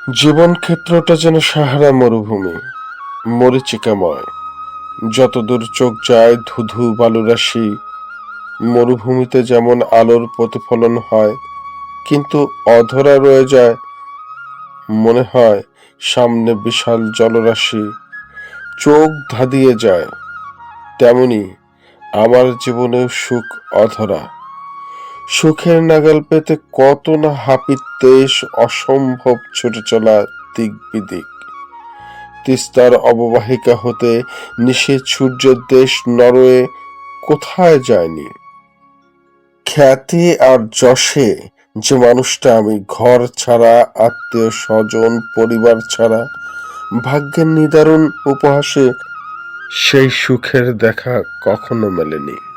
জীবন ক্ষেত্রটা যেন সাহারা মরুভূমি, মরীচিকাময়। যতদূর চোখ যায় ধুধু বালুরাশি। মরুভূমিতে যেমন আলোর প্রতিফলন হয়, কিন্তু অধরা রয়ে যায়। মনে হয় সামনে বিশাল জলরাশি, চোখ ধাঁধিয়ে যায়। তেমনি আমার জীবনেও সুখ অধরা। সুখের নাগাল পেতে কত না হাপির দেশ, অসম্ভব ছুটে চলা দিক বিদিক। তিস্তার অববাহিকা হতে নিশীথ সূর্যের দেশ নরওয়ে কোথায় যায়নি। খ্যাতি আর যশে যে মানুষটা আমি, ঘর ছাড়া, আত্মীয় স্বজন, পরিবার ছাড়া, ভাগ্যের নিদারুণ উপহাসে সেই সুখের দেখা কখনো মেলেনি।